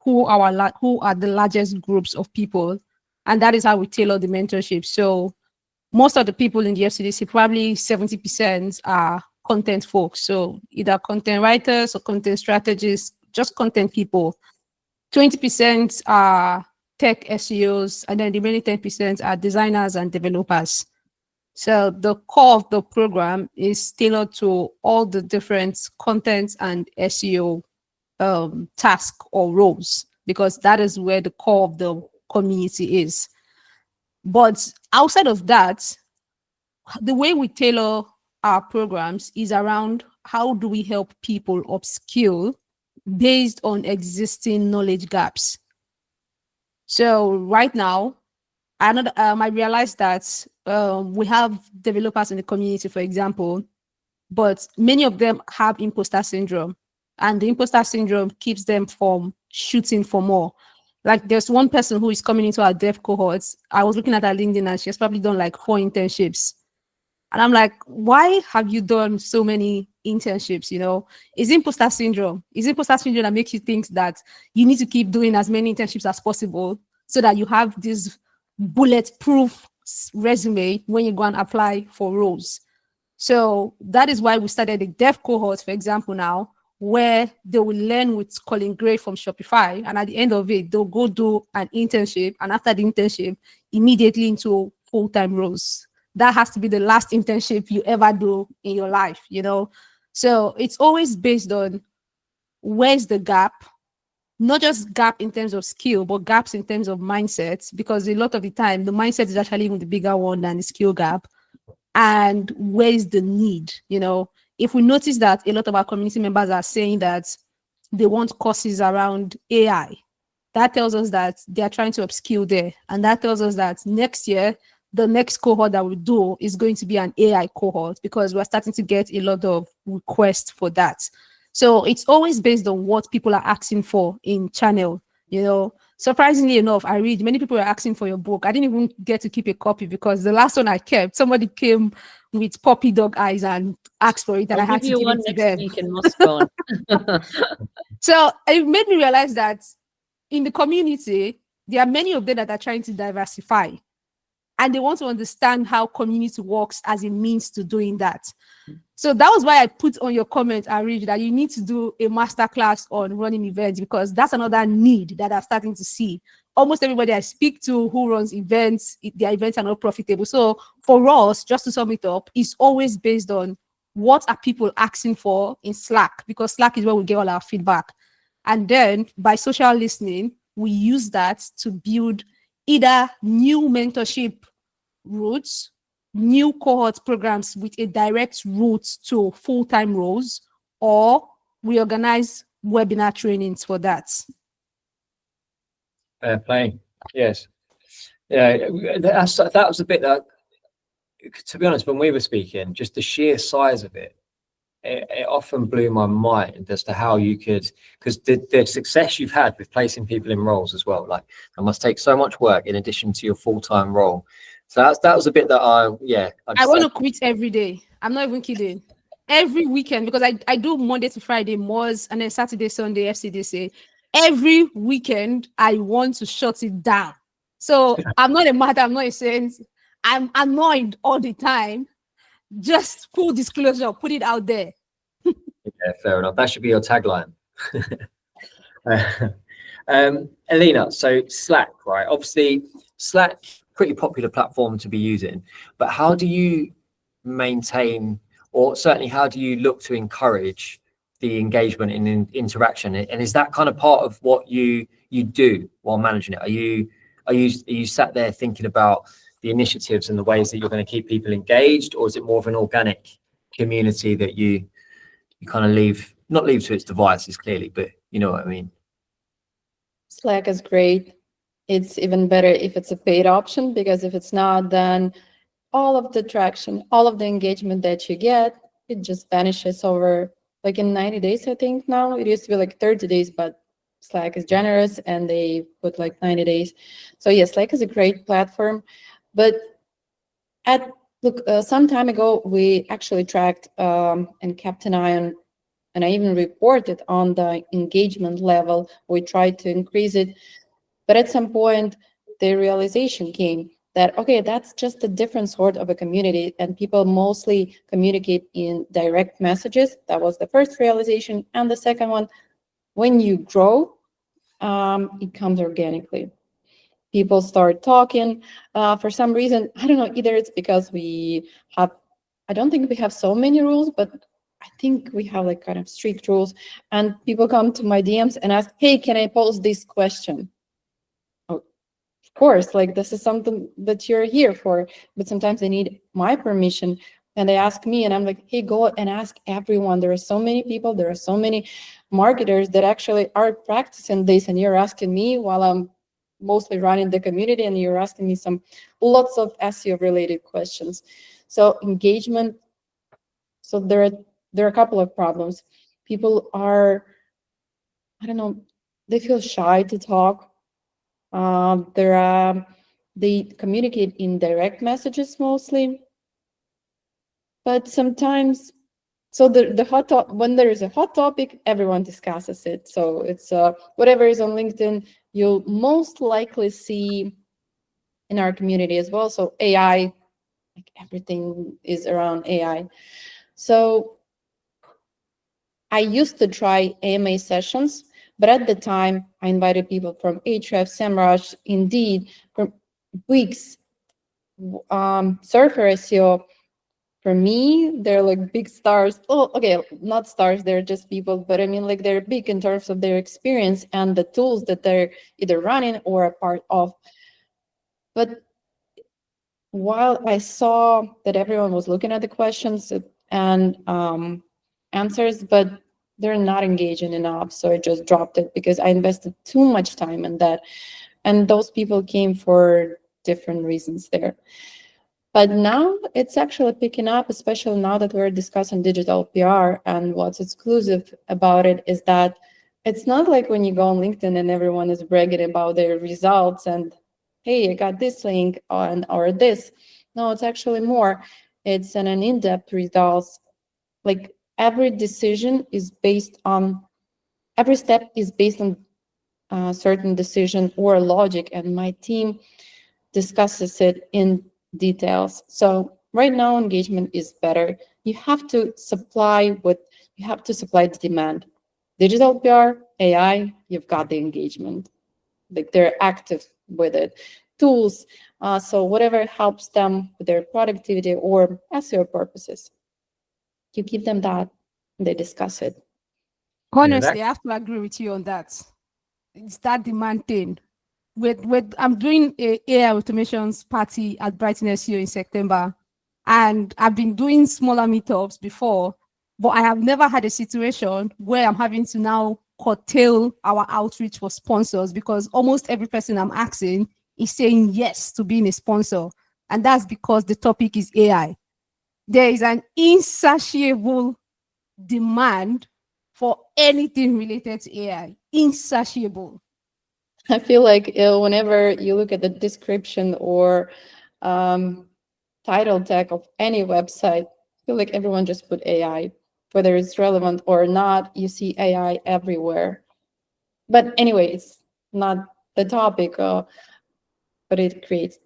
who are the largest groups of people, and that is how we tailor the mentorship. So most of the people in the FCDC, probably 70% are content folks. So either content writers or content strategists, just content people. 20% are tech SEOs, and then the remaining 10% are designers and developers. So the core of the program is tailored to all the different content and SEO tasks or roles, because that is where the core of the community is. But outside of that, the way we tailor our programs is around how do we help people upskill based on existing knowledge gaps. So right now, I realized that we have developers in the community, for example, but many of them have imposter syndrome, and the imposter syndrome keeps them from shooting for more. Like there's one person who is coming into our dev cohorts. I was looking at her LinkedIn and she has probably done like 4 internships. And I'm like, why have you done so many internships? You know, is imposter syndrome that makes you think that you need to keep doing as many internships as possible so that you have this bulletproof resume when you go and apply for roles. So that is why we started a dev cohort, for example, now, where they will learn with Colin Gray from Shopify, and at the end of it, they'll go do an internship, and after the internship, immediately into full-time roles. That has to be the last internship you ever do in your life, you know. So it's always based on where's the gap, not just gap in terms of skill, but gaps in terms of mindsets, because a lot of the time the mindset is actually even the bigger one than the skill gap. And where is the need? If we notice that a lot of our community members are saying that they want courses around AI, that tells us that they are trying to upskill there. And that tells us that next year, the next cohort that we do is going to be an AI cohort, because we're starting to get a lot of requests for that. So it's always based on what people are asking for in channel. Surprisingly enough, I read many people are asking for your book. I didn't even get to keep a copy, because the last one I kept, somebody came with puppy dog eyes and asked for it, and I'll I had give to you give one it to next them. week in Moscow. So it made me realize that in the community, there are many of them that are trying to diversify, and they want to understand how community works as a means to doing that. So that was why I put on your comment, Areej, that you need to do a masterclass on running events, because that's another need that I'm starting to see. Almost everybody I speak to who runs events, their events are not profitable. So for us, just to sum it up, it's always based on what are people asking for in Slack, because Slack is where we get all our feedback. And then by social listening, we use that to build either new mentorship routes, new cohort programs with a direct route to full-time roles, or we organize webinar trainings for that. Fair play. Yes. Yeah, that was a bit that, to be honest, when we were speaking, just the sheer size of it often blew my mind as to how you could, because the success you've had with placing people in roles as well, like that must take so much work in addition to your full-time role. So that was a bit that I want to quit every day. I'm not even kidding. Every weekend, because I do Monday to Friday MOS, and then Saturday, Sunday, FCDC. Every weekend, I want to shut it down. So I'm not a martyr, I'm not a saint. I'm annoyed all the time. Just full disclosure, put it out there. Yeah, fair enough. That should be your tagline. Alina, so Slack, right? Obviously, Slack, pretty popular platform to be using, but how do you maintain, or certainly how do you look to encourage the engagement and interaction? And is that kind of part of what you do while managing it? Are you sat there thinking about the initiatives and the ways that you're going to keep people engaged, or is it more of an organic community that you kind of not leave to its devices clearly, but you know what I mean? Slack is great. It's even better if it's a paid option, because if it's not, then all of the traction, all of the engagement that you get, it just vanishes over like in 90 days, I think now. It used to be like 30 days, but Slack is generous and they put like 90 days. So yes, Slack is a great platform. But some time ago, we actually tracked and kept an eye on, and I even reported on the engagement level. We tried to increase it. But at some point, the realization came that, okay, that's just a different sort of a community, and people mostly communicate in direct messages. That was the first realization. And the second one, when you grow, it comes organically. People start talking. For some reason, I don't know, either it's because I don't think we have so many rules, but I think we have like kind of strict rules. And people come to my DMs and ask, hey, can I pose this question? Of course, like this is something that you're here for, but sometimes they need my permission and they ask me, and I'm like, hey, go and ask everyone. There are so many people, there are so many marketers that actually are practicing this, and you're asking me while I'm mostly running the community, and you're asking me lots of SEO related questions. So engagement, so there are a couple of problems. People are, I don't know, they feel shy to talk. They communicate in direct messages mostly, but sometimes, so the hot topic, when there is a hot topic, everyone discusses it. So it's whatever is on LinkedIn, you'll most likely see in our community as well. So AI, like everything is around AI. So I used to try AMA sessions, but at the time I invited people from Ahrefs, SEMrush, Indeed, from Wix, Surfer SEO, For me, they're like big stars. Oh, okay, not stars, they're just people, but I mean, like, they're big in terms of their experience and the tools that they're either running or a part of. But while I saw that everyone was looking at the questions and answers, but they're not engaging enough, so I just dropped it because I invested too much time in that. And those people came for different reasons there. But now it's actually picking up, especially now that we're discussing digital PR. And what's exclusive about it is that it's not like when you go on LinkedIn and everyone is bragging about their results and, hey, I got this link or this. No, it's actually more. It's an in-depth results. Like every decision is based on, every step is based on a certain decision or logic, and my team discusses it in details. So right now engagement is better. You have to supply the demand. Digital PR, AI, you've got the engagement. Like they're active with it. Tools, so whatever helps them with their productivity or SEO purposes, you give them that, and they discuss it. Honestly, I have to agree with you on that. It's that demand thing. With I'm doing a AI automations party at Brighton SEO in September, and I've been doing smaller meetups before, but I have never had a situation where I'm having to now curtail our outreach for sponsors, because almost every person I'm asking is saying yes to being a sponsor, and that's because the topic is AI. There is an insatiable demand for anything related to AI. Insatiable. I feel like whenever you look at the description or title tag of any website, I feel like everyone just put AI. Whether it's relevant or not, you see AI everywhere. But anyway, it's not the topic, but it creates,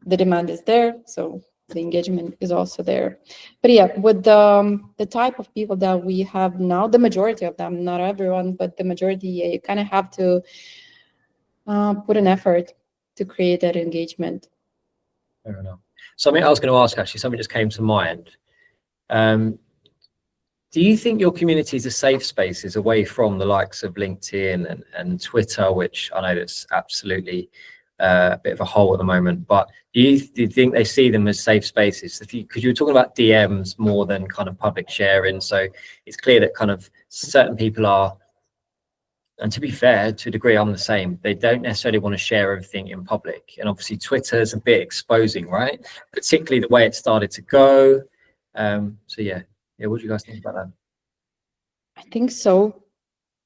the demand is there, so the engagement is also there. But yeah, with the type of people that we have now, the majority of them, not everyone, but the majority, yeah, you kind of have to put an effort to create that engagement. Fair enough. Something I was going to ask, actually, something just came to mind. Do you think your communities are safe spaces away from the likes of LinkedIn and Twitter, which I know that's absolutely a bit of a hole at the moment, but do you think they see them as safe spaces? Because you were talking about DMs more than kind of public sharing, so it's clear that kind of certain people are, and to be fair, to a degree, I'm the same. They don't necessarily want to share everything in public. And obviously Twitter's a bit exposing, right? Particularly the way it started to go. So yeah, what do you guys think about that? I think so.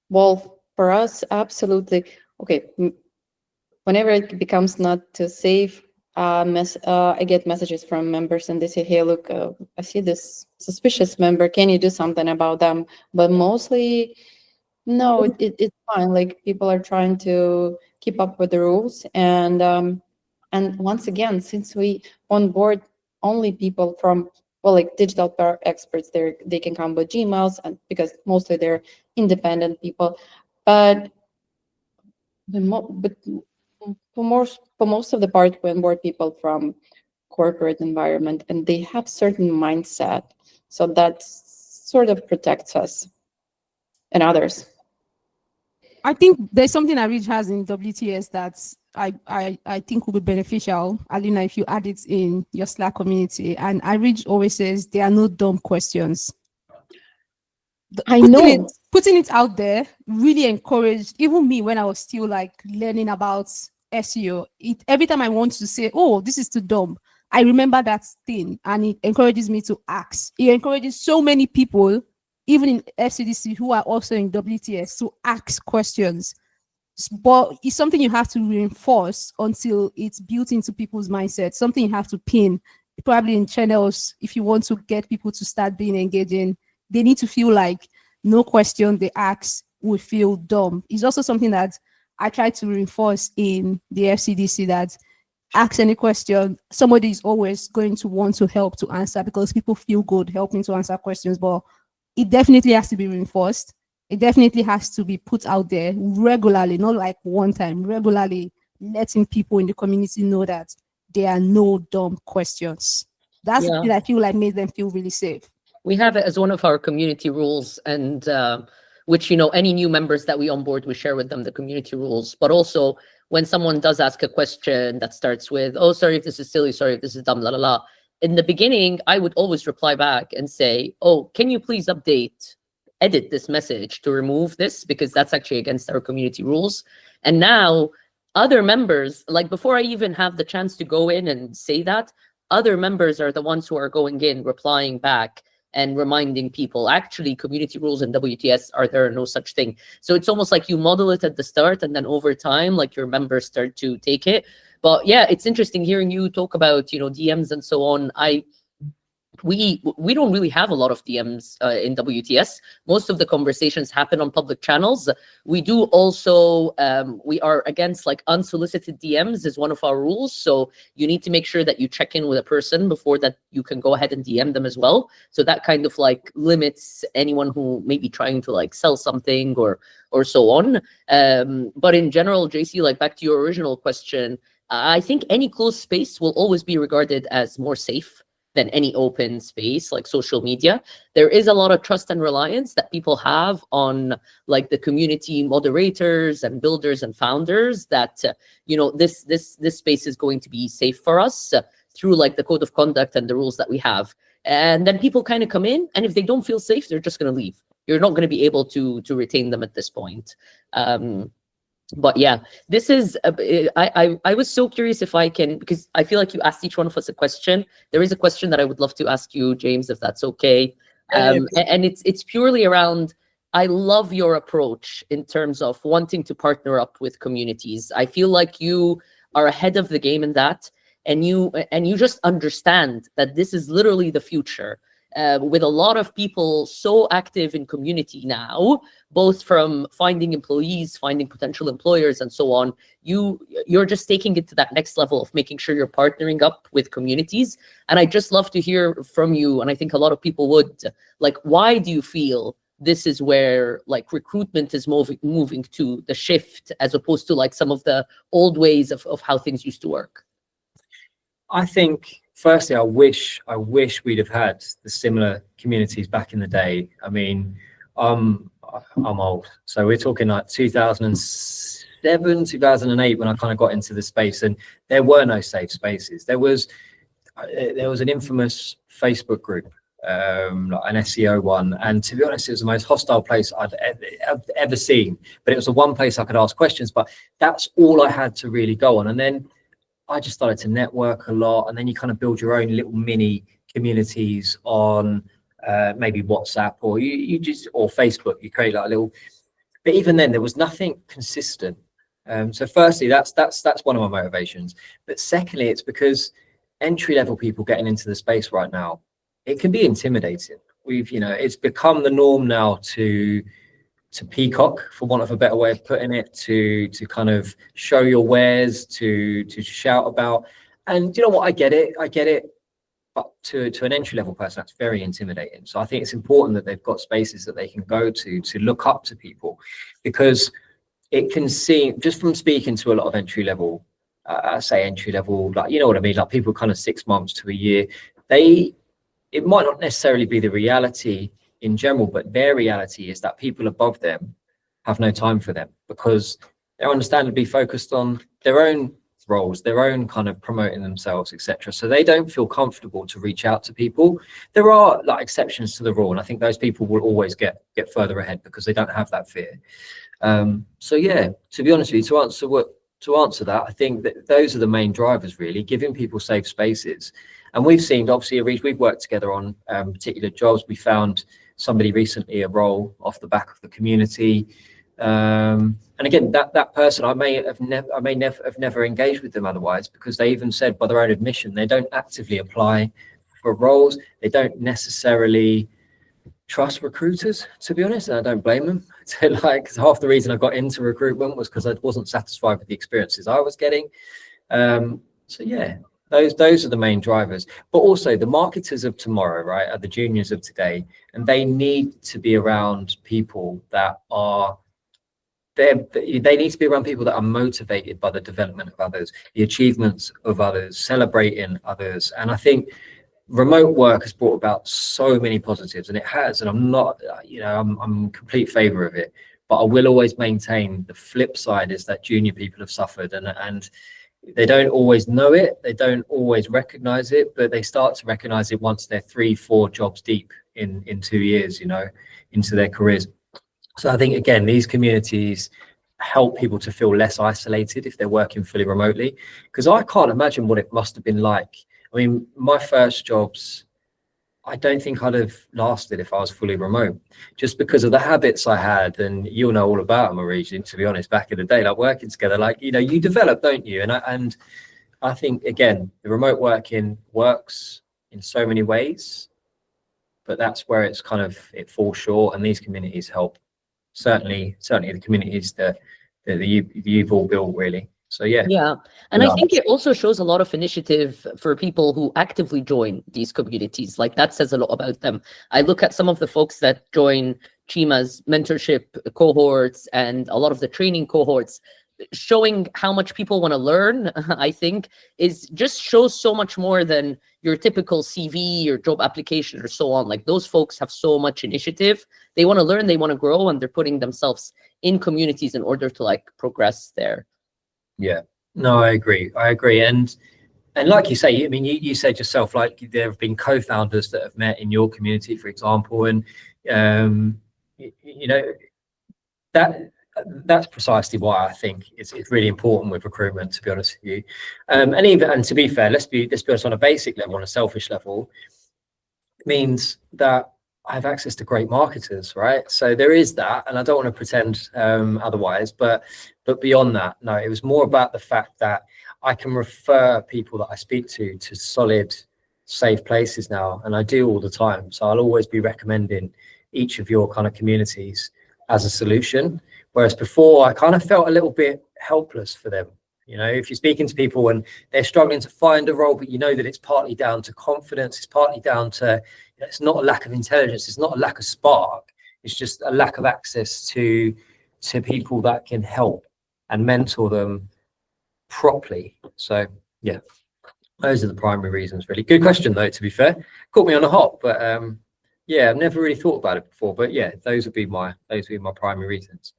Well, for us, absolutely. Okay, whenever it becomes not too safe, I get messages from members and they say, hey, look, I see this suspicious member. Can you do something about them? But mostly, no, it's fine. Like people are trying to keep up with the rules. And once again, since we onboard only people from, well, like digital PR experts, they can come with Gmails, and because mostly they're independent people. But for most of the part, we onboard people from corporate environment, and they have certain mindset, so that sort of protects us and others. I think there's something Areej has in WTS that I think will be beneficial, Alina, if you add it in your Slack community. And Areej always says there are no dumb questions. I know. Putting it out there really encouraged even me when I was still like learning about SEO. Every time I want to say, oh, this is too dumb, I remember that thing, and it encourages me to ask. It encourages so many people, even in FCDC, who are also in WTS, to ask questions. But it's something you have to reinforce until it's built into people's mindset. Something you have to pin, probably in channels, if you want to get people to start being engaging. They need to feel like no question they ask will feel dumb. It's also something that I try to reinforce in the FCDC, that ask any question, somebody is always going to want to help to answer, because people feel good helping to answer questions. But it definitely has to be reinforced. It definitely has to be put out there regularly, not like one time, regularly letting people in the community know that there are no dumb questions. That's the Yeah. thing I feel like makes them feel really safe. We have it as one of our community rules, and which, any new members that we onboard, we share with them the community rules. But also, when someone does ask a question that starts with, "Oh, sorry if this is silly, sorry if this is dumb, la la la," in the beginning, I would always reply back and say, "Oh, can you please edit this message to remove this, because that's actually against our community rules." And now other members, like before I even have the chance to go in and say that, other members are the ones who are going in, replying back, and reminding people, actually, community rules in WTS are there, no such thing. So it's almost like you model it at the start, and then over time, like, your members start to take it. But yeah, it's interesting hearing you talk about, DMs and so on. We don't really have a lot of DMs in WTS. Most of the conversations happen on public channels. We do also, we are against like unsolicited DMs is one of our rules. So you need to make sure that you check in with a person before that you can go ahead and DM them as well. So that kind of like limits anyone who may be trying to like sell something or so on. But in general, JC, like back to your original question, I think any closed space will always be regarded as more safe than any open space like social media. There is a lot of trust and reliance that people have on like the community moderators and builders and founders that this space is going to be safe for us through like the code of conduct and the rules that we have. And then people kind of come in, and if they don't feel safe, they're just going to leave. You're not going to be able to retain them at this point. But yeah, this is, I was so curious if I can, because I feel like you asked each one of us a question. There is a question that I would love to ask you, James, if that's okay. And it's purely around, I love your approach in terms of wanting to partner up with communities. I feel like you are ahead of the game in that, and you just understand that this is literally the future. With a lot of people so active in community now, both from finding employees, finding potential employers, and so on, you're just taking it to that next level of making sure you're partnering up with communities. And I just love to hear from you, and I think a lot of people would, like, why do you feel this is where like recruitment is moving to the shift, as opposed to like some of the old ways of how things used to work? I think, firstly, I wish we'd have had the similar communities back in the day. I mean, I'm old, so we're talking like 2007, 2008 when I kind of got into the space, and there were no safe spaces. There was an infamous Facebook group, like an SEO one, and to be honest, it was the most hostile place I've ever seen. But it was the one place I could ask questions, but that's all I had to really go on. And then I just started to network a lot, and then you kind of build your own little mini communities on maybe WhatsApp or or Facebook. You create like a little, but even then there was nothing consistent. So firstly, that's one of my motivations. But secondly, it's because entry-level people getting into the space right now, it can be intimidating. It's become the norm now to peacock, for want of a better way of putting it, to kind of show your wares, to shout about. And you know what, I get it, but to an entry-level person, that's very intimidating. So I think it's important that they've got spaces that they can go to look up to people, because it can seem, just from speaking to a lot of entry-level, like, you know what I mean, like people kind of 6 months to a year, it might not necessarily be the reality in general, but their reality is that people above them have no time for them, because they're understandably focused on their own roles, their own kind of promoting themselves, etc. So they don't feel comfortable to reach out to people. There are like exceptions to the rule, and I think those people will always get further ahead because they don't have that fear. So yeah, to be honest with you, to answer that, I think that those are the main drivers, really, giving people safe spaces. And we've seen, obviously, Areej, we've worked together on particular jobs. We found somebody recently a role off the back of the community, and again, that person, I may have never engaged with them otherwise, because they even said by their own admission they don't actively apply for roles. They don't necessarily trust recruiters, to be honest, and I don't blame them. So, like, half the reason I got into recruitment was because I wasn't satisfied with the experiences I was getting. So yeah, those are the main drivers. But also the marketers of tomorrow, right, are the juniors of today, and they need to be around people that are they need to be around people that are motivated by the development of others, the achievements of others, celebrating others. And I think remote work has brought about so many positives, and it has, and I'm not, I'm in complete favor of it, but I will always maintain the flip side is that junior people have suffered, and they don't always know it, they don't always recognize it, but they start to recognize it once they're 3-4 jobs deep in 2 years, into their careers. So I think, again, these communities help people to feel less isolated if they're working fully remotely, because I can't imagine what it must have been like. I mean, my first jobs, I don't think I'd have lasted if I was fully remote, just because of the habits I had. And you'll know all about them, Areej, to be honest, back in the day, like working together, like, you develop, don't you? And I think, again, the remote working works in so many ways, but that's where it's kind of, it falls short, and these communities help. Certainly the communities that you've all built, really. So yeah, and I think it also shows a lot of initiative for people who actively join these communities. Like, that says a lot about them. I look at some of the folks that join Chima's mentorship cohorts and a lot of the training cohorts, showing how much people want to learn. I think is just shows so much more than your typical CV or job application or so on. Like, those folks have so much initiative. They want to learn, they want to grow, and they're putting themselves in communities in order to like progress there. Yeah, no, I agree. And like you say, I mean, you said yourself, like, there have been co-founders that have met in your community, for example, and that's precisely why I think it's really important with recruitment, to be honest with you. And to be fair, let's be honest, on a basic level, on a selfish level, it means that I have access to great marketers, right? So there is that, and I don't want to pretend otherwise, but beyond that, no, it was more about the fact that I can refer people that I speak to solid, safe places now, and I do all the time. So I'll always be recommending each of your kind of communities as a solution, whereas before I kind of felt a little bit helpless for them. If you're speaking to people and they're struggling to find a role, but you know that it's partly down to confidence, it's partly down to, it's not a lack of intelligence, it's not a lack of spark, it's just a lack of access to people that can help and mentor them properly. So yeah, those are the primary reasons, really. Good question though, to be fair. Caught me on the hop, but yeah, I've never really thought about it before, but yeah, those would be my primary reasons.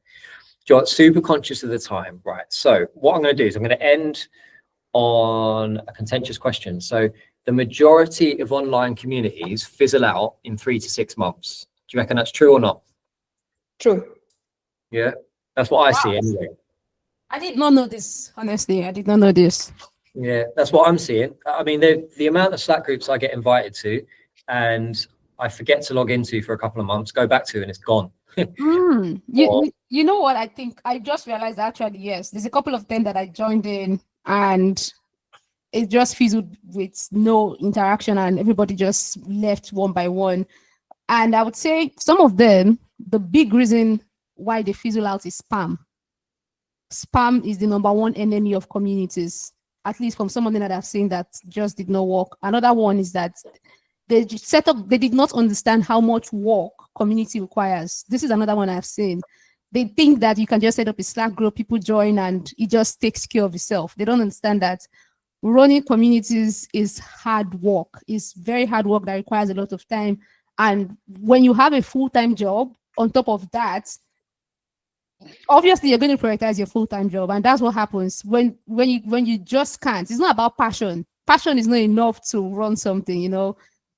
John, super conscious of the time, right? So what I'm going to do is I'm going to end on a contentious question. So the majority of online communities fizzle out in 3 to 6 months. Do you reckon that's true or not? True. Yeah, that's what I see anyway. I did not know this, honestly. I did not know this. Yeah, that's what I'm seeing. I mean, the amount of Slack groups I get invited to and I forget to log into for a couple of months, go back to, and it's gone. You know what? I think I just realized actually, yes, there's a couple of them that I joined in and it just fizzled with no interaction and everybody just left one by one. And I would say some of them, the big reason why they fizzle out is spam. Spam is the #1 enemy of communities, at least from some of them that I've seen that just did not work. Another one is that they did not understand how much work community requires. This is another one I've seen. They think that you can just set up a Slack group, people join, and it just takes care of itself. They don't understand that running communities is hard work. It's very hard work that requires a lot of time. And when you have a full-time job, on top of that, obviously you're going to prioritize your full-time job. And that's what happens when you just can't. It's not about passion. Passion is not enough to run something,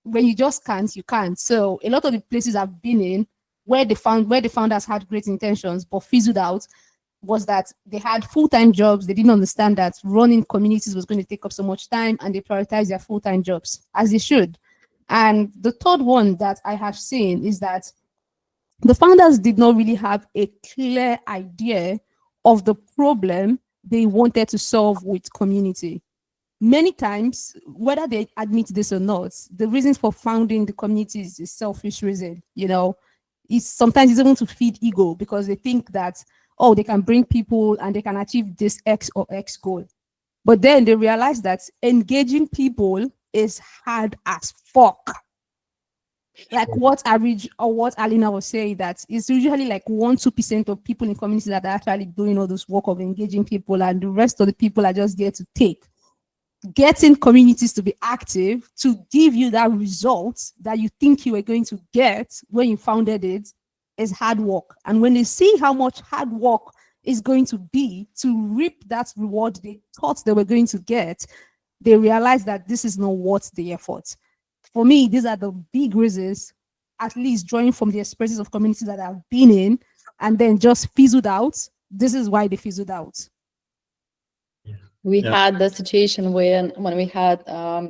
When you just can't, you can't. So a lot of the places I've been in where the founders had great intentions but fizzled out was that they had full-time jobs. They didn't understand that running communities was going to take up so much time, and they prioritized their full-time jobs, as they should. And the third one that I have seen is that the founders did not really have a clear idea of the problem they wanted to solve with community. Many times, whether they admit this or not, the reasons for founding the communities is a selfish reason, Sometimes it's even to feed ego, because they think that, oh, they can bring people and they can achieve this X or X goal. But then they realize that engaging people is hard as fuck. Like what Areej or what Alina was saying, that it's usually like 1-2% of people in communities that are actually doing all this work of engaging people, and the rest of the people are just there to take. getting communities to be active to give you that result that you think you were going to get when you founded it is hard work. And when they see how much hard work is going to be to reap that reward they thought they were going to get, they realize that this is not worth the effort. For me, these are the big reasons, at least drawing from the experiences of communities that I've been in and then just fizzled out. This is why they fizzled out. We had the situation when we had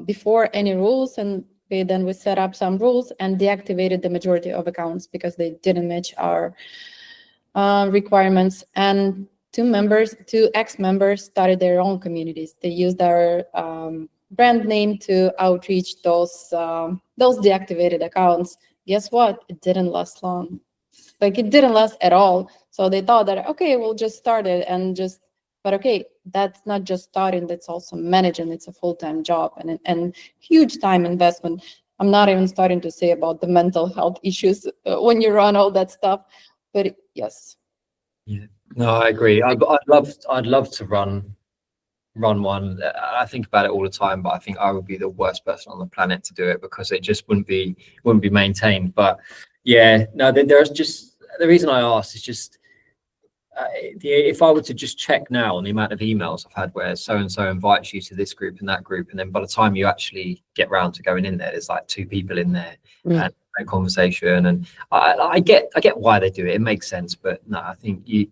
before any rules, and then we set up some rules and deactivated the majority of accounts because they didn't match our requirements. And two ex-members started their own communities. They used our brand name to outreach those deactivated accounts. Guess what? It didn't last long. Like, it didn't last at all. So they thought that, okay, we'll just start it and just, but okay, that's not just starting, that's also managing. It's a full-time job and huge time investment. I'm not even starting to say about the mental health issues when you run all that stuff, but yes. Yeah, no, I agree. I'd love to run one. I think about it all the time, but I think I would be the worst person on the planet to do it because it just wouldn't be maintained. But yeah, no, there's just, the reason I asked is just if I were to just check now on the amount of emails I've had where so-and-so invites you to this group and that group, and then by the time you actually get round to going in there, there's like 2 people in there and no conversation. And I get why they do it. It makes sense. But no, I think you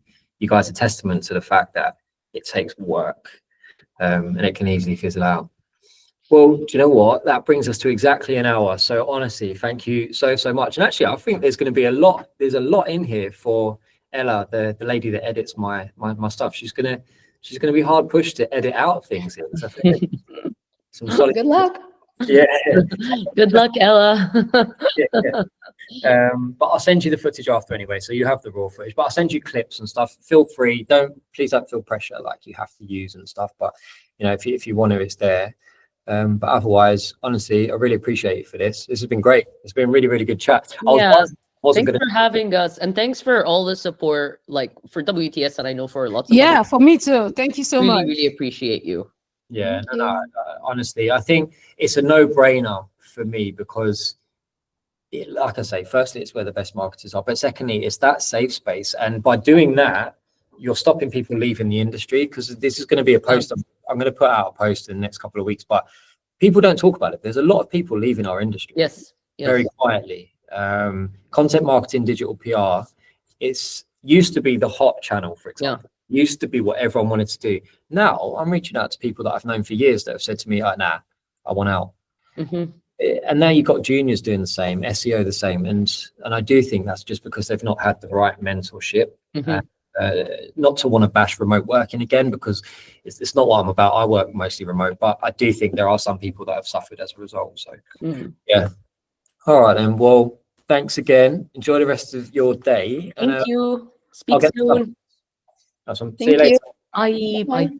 guys are testament to the fact that it takes work and it can easily fizzle out. Well, do you know what? That brings us to exactly an hour. So honestly, thank you so much. And actually, I think there's going to be a lot in here for Ella, the lady that edits my stuff. She's gonna be hard pushed to edit out things here. So some solid. Good luck. Yeah. Good luck, Ella. yeah. But I'll send you the footage after anyway, so you have the raw footage. But I'll send you clips and stuff. Feel free. Please don't feel pressure like you have to use and stuff. But you know, if you want to, it's there. But otherwise, honestly, I really appreciate you for this. This has been great. It's been really, really good chat. Thanks for having us, and thanks for all the support, like for WTS, and I know for lots of for me too. Thank you so much. Really appreciate you. Yeah, no, honestly, I think it's a no-brainer for me because, like I say, firstly, it's where the best marketers are, but secondly, it's that safe space, and by doing that, you're stopping people leaving the industry. Because this is going to be a post. I'm going to put out a post in the next couple of weeks, but people don't talk about it. There's a lot of people leaving our industry. Yes. Very quietly. Content marketing, digital PR, it's used to be the hot channel, for example. Used to be what everyone wanted to do. Now I'm reaching out to people that I've known for years that have said to me, nah, I want out. And now you've got juniors doing the same, SEO the same, and I do think that's just because they've not had the right mentorship. Not to want to bash remote working again, because it's not what I'm about. I work mostly remote, but I do think there are some people that have suffered as a result. So yeah. All right then. Well, thanks again. Enjoy the rest of your day. Thank you. Speak soon. Awesome. See you later. Bye.